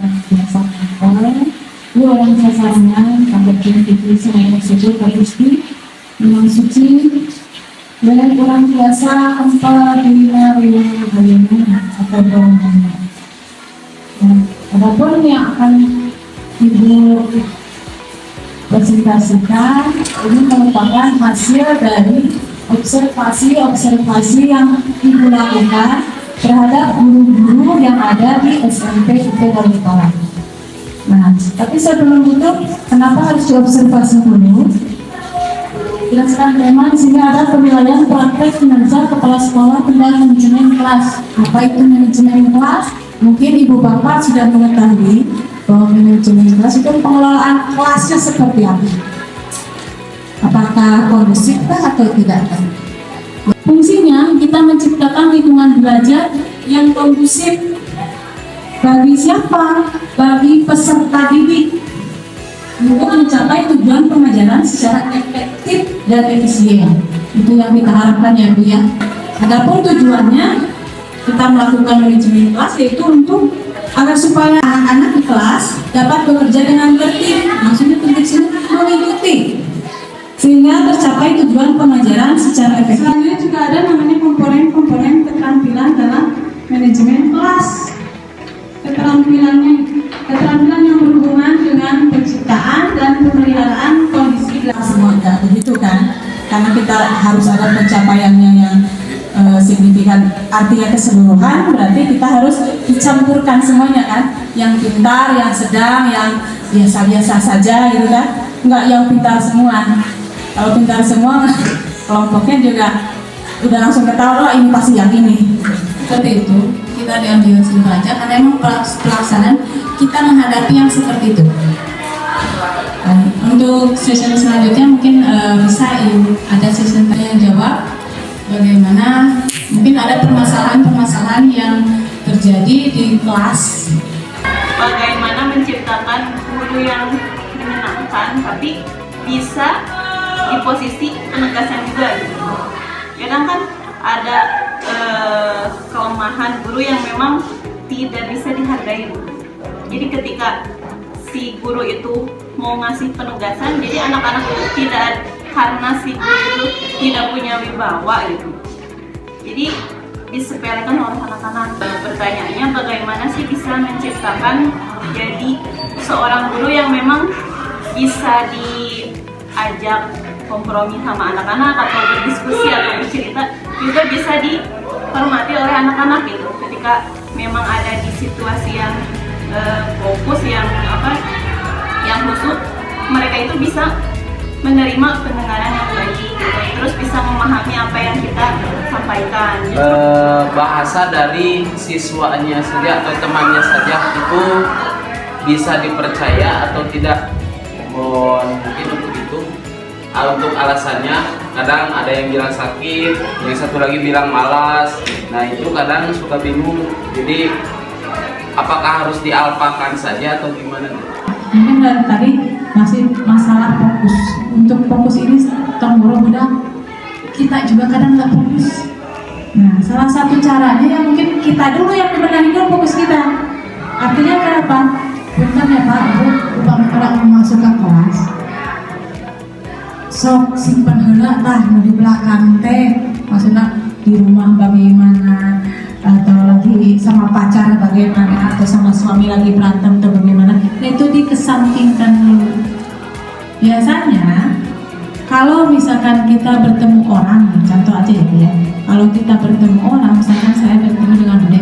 biasa dua orang sasarannya sampai itu semua suci pasti memang suci dan orang biasa empat lima atau doanya. Adapun yang akan ibu presentasikan ini merupakan hasil dari observasi yang ibu lakukan terhadap guru-guru yang ada di SMP IP Darutara. Nah, tapi sebelum itu, kenapa harus diobservasi dulu? Jelaskan tema di sini ada penilaian praktek kinerja kepala sekolah tentang manajemen kelas. Apa itu manajemen kelas? Mungkin ibu bapak sudah mengetahui bahwa manajemen kelas itu pengelolaan kelasnya seperti apa. Apakah kondusif atau tidak? Fungsinya kita menciptakan lingkungan belajar yang kondusif bagi siapa? Bagi peserta didik untuk mencapai tujuan pengajaran secara efektif dan efisien. Itu yang kita harapkan ya Bu ya. Adapun tujuannya kita melakukan manajemen kelas yaitu untuk agar supaya anak-anak di kelas dapat bekerja dengan tertib. Maksudnya tertib sini mengikuti sehingga tercapai tujuan pengajaran secara efektif. Selanjutnya juga ada namanya komponen-komponen keterampilan dalam manajemen kelas. Keterampilan yang berhubungan dengan penciptaan dan pemeliharaan kondisi dalam semuanya, begitu kan? Karena kita harus ada pencapaiannya yang signifikan, artinya keseluruhan, berarti kita harus dicampurkan semuanya kan? Yang pintar, yang sedang, yang biasa-biasa saja gitu kan? Enggak yang pintar semua. Kalau pintar semua, kelompoknya juga udah langsung ketahuan, oh ini pasti yang ini. Seperti itu. Kita diambil situ aja karena emang pelaksanaan kita menghadapi yang seperti itu. Untuk sesi selanjutnya mungkin bisa ada sesi tanya jawab bagaimana mungkin ada permasalahan yang terjadi di kelas. Bagaimana menciptakan guru yang menyenangkan tapi bisa di posisi penegasan juga gitu. Kadang kan ada kelemahan guru yang memang tidak bisa dihargai. Jadi ketika si guru itu mau ngasih penugasan, jadi anak-anak itu tidak, karena si guru itu tidak punya wibawa gitu. Jadi disepelekan oleh anak-anak. Pertanyaannya bagaimana sih bisa menciptakan jadi seorang guru yang memang bisa diajak kompromi sama anak-anak atau berdiskusi atau bercerita juga bisa dihormati oleh anak-anak gitu. Ketika memang ada di situasi yang fokus yang khusus, mereka itu bisa menerima pendengaran yang baik gitu. Terus bisa memahami apa yang kita sampaikan gitu. Bahasa dari siswanya saja atau temannya saja itu bisa dipercaya atau tidak? Mungkin untuk itu untuk alasannya kadang ada yang bilang sakit, yang satu lagi bilang malas. Nah itu kadang suka bingung. Jadi apakah harus dialpakan saja atau gimana? Mungkin dari tadi masih masalah fokus. Untuk fokus ini mudah kita juga kadang nggak fokus. Nah salah satu caranya ya mungkin kita dulu yang benahi dulu fokus kita. Artinya kenapa? Bentar ya Pak, orang masuk ke kelas sok simpan heula tah di belakang teh, maksudnya di rumah bagaimana atau lagi sama pacar bagaimana atau sama suami lagi berantem atau bagaimana, nah itu dikesampingkan dulu. Biasanya kalau misalkan kita bertemu orang, contoh aja ya, kalau kita bertemu orang, misalkan saya bertemu dengan Bude